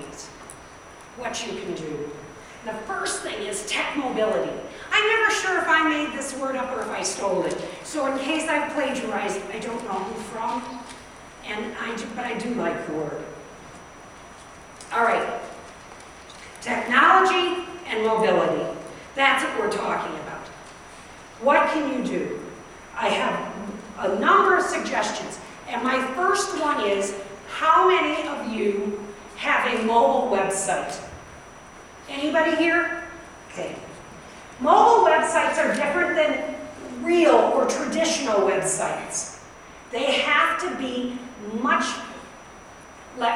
companies what you can do. The first thing is tech mobility. I'm never sure if I made this word up or if I stole it. So in case I've plagiarized, I don't know who from, but I do like the word. All right, technology and mobility. That's what we're talking about. What can you do? I have a number of suggestions, and my first one is, how many of you have a mobile website? Anybody here? Okay. Mobile websites are different than real or traditional websites. They have to be much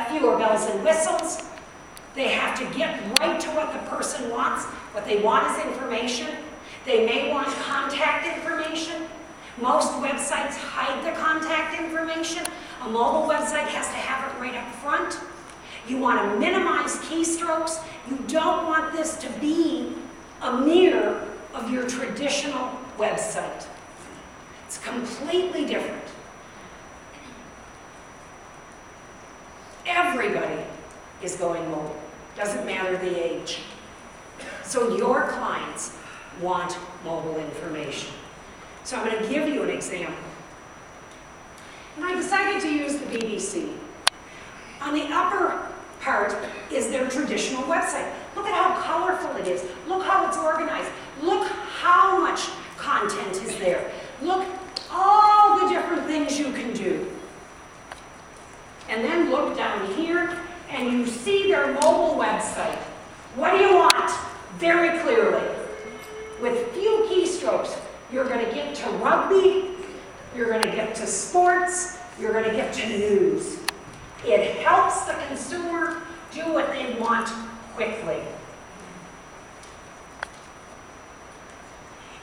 fewer bells and whistles. They have to get right to what the person wants. What they want is information. They may want contact information. Most websites hide the contact information. A mobile website has to have it right up front. You want to minimize keystrokes. You don't want this to be a mirror of your traditional website. It's completely different. Everybody is going mobile. Doesn't matter the age. So your clients want mobile information. So I'm going to give you an example. And I decided to use the BBC. On the upper part is their traditional website. Look at how colorful it is. Look how it's organized. Look how much content is there. Look all the different things you can do. And then look down here and you see their mobile website. What do you want? Very clearly. With few keystrokes, you're going to get to rugby, you're going to get to sports, you're going to get to news. It helps the consumer do what they want quickly.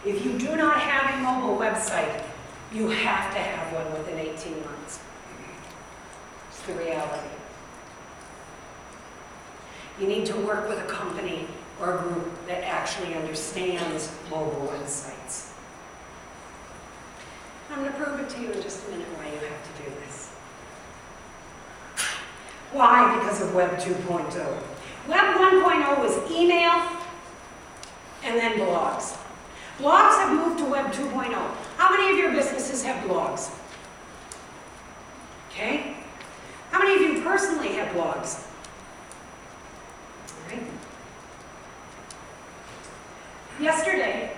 If you do not have a mobile website, you have to have one within 18 months. It's the reality. You need to work with a company or a group that actually understands mobile websites. I'm going to prove it to you in just a minute why you have to do this. Why? Because of Web 2.0. Web 1.0 was email and then blogs. Blogs have moved to Web 2.0. How many of your businesses have blogs? Okay. How many of you personally have blogs? All right. Yesterday,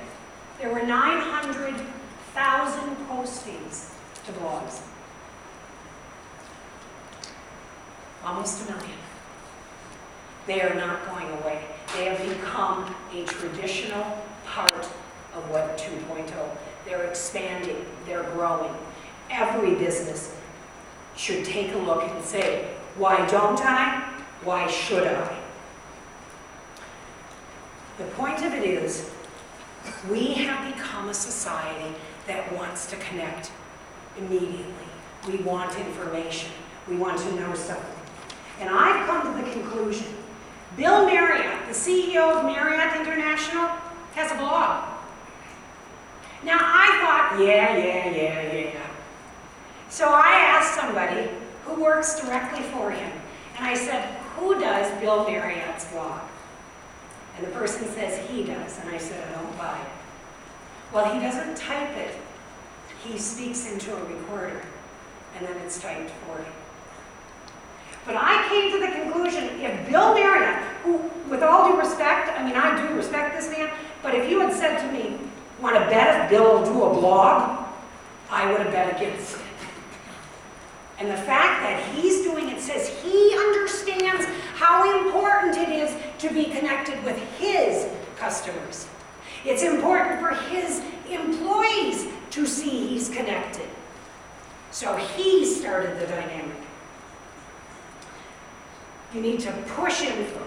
there were 900,000 postings to blogs. Almost 1 million. They are not going away. They have become a traditional part of Web 2.0. They're expanding, they're growing. Every business should take a look and say, why don't I? Why should I? The point of it is, we have become a society that wants to connect immediately. We want information. We want to know something. And I've come to the conclusion, Bill Marriott, the CEO of Marriott International, has a blog. Now I thought, yeah. So I asked somebody who works directly for him, and I said, who does Bill Marriott's blog? And the person says he does, and I said, I don't buy it. Well, he doesn't type it. He speaks into a recorder, and then it's typed for him. But I came to the conclusion, if Bill Marriott, who, with all due respect, I mean, I do respect this man, but if you had said to me, want to bet if Bill will do a blog, I would have bet against it. And the fact that he's doing it says he understands how important it is to be connected with his customers. It's important for his employees to see he's connected. So he started the dynamic. You need to push info.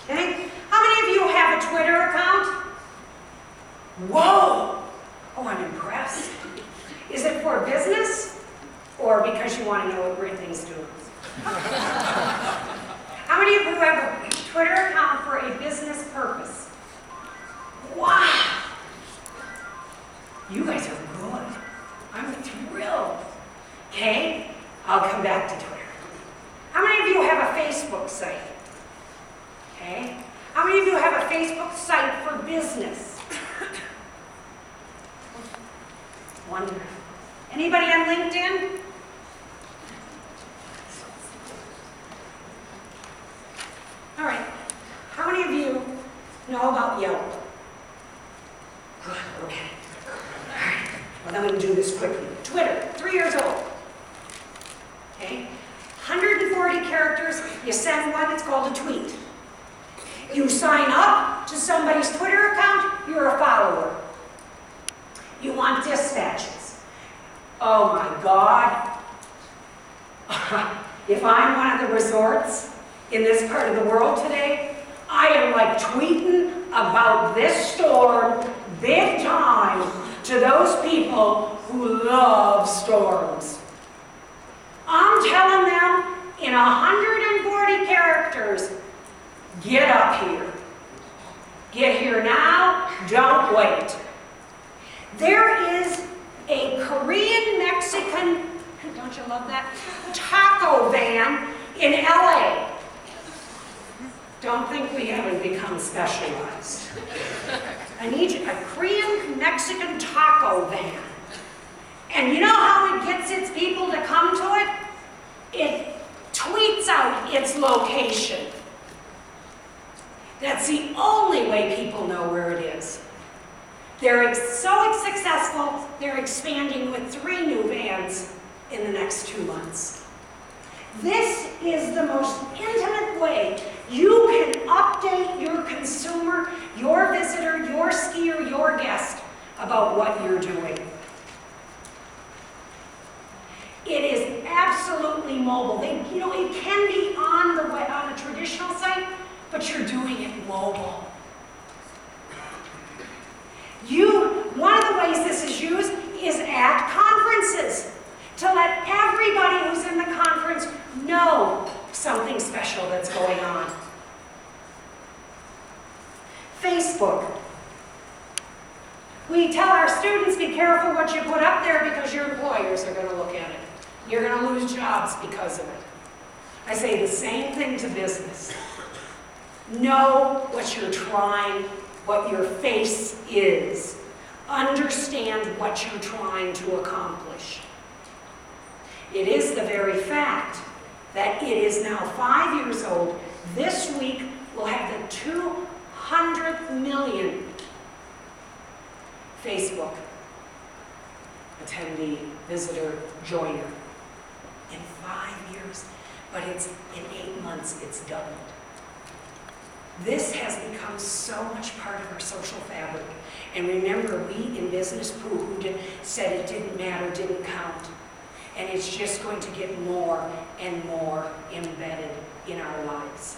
Okay? How many of you have a Twitter account? Whoa! Oh, I'm impressed. Is it for business or because you want to know what great things do? How many of you have a Twitter account for a business purpose? Wow! You guys are good. I'm thrilled. Okay? I'll come back to Twitter. How many of you have a Facebook site? many of you have a Facebook site for business? Wonderful. Anybody on LinkedIn? All right. How many of you know about Yelp? Good, okay. All right. Well, then we can do this quickly. Twitter, 3 years old. Okay? 140 characters, you send one, it's called a tweet. You sign up to somebody's Twitter account, you're a follower. You want dispatches. Oh my God. If I'm one of the resorts in this part of the world today, I am like tweeting about this storm big time to those people who love storms. I'm telling them in 140 characters, get up here. Get here now, don't wait. There is a Korean-Mexican, don't you love that, taco van in LA. Don't think we haven't become specialized. I need a Korean-Mexican taco van. And you know how it gets its people to come to it? It tweets out its location. That's the only way people know where it is. They're so successful, they're expanding with 3 new vans in the next 2 months. This is the most intimate way you can update your consumer, your visitor, your skier, your guest about what you're doing. It is absolutely mobile. It can be on a traditional site, but you're doing it mobile. One of the ways this is used is at conferences, to let everybody who's in the conference know something special that's going on. Facebook. We tell our students, be careful what you put up there because your employers are going to look at it. You're going to lose jobs because of it. I say the same thing to business. Know what you're trying, what your face is. Understand what you're trying to accomplish. It is the very fact that it is now 5 years old. This week we'll have the 200 million Facebook attendee, visitor, joiner in 5 years. But it's in 8 months, it's doubled. This has become so much part of our social fabric. And remember, we in business poo-hooed, said it didn't matter, didn't count. And it's just going to get more and more embedded in our lives.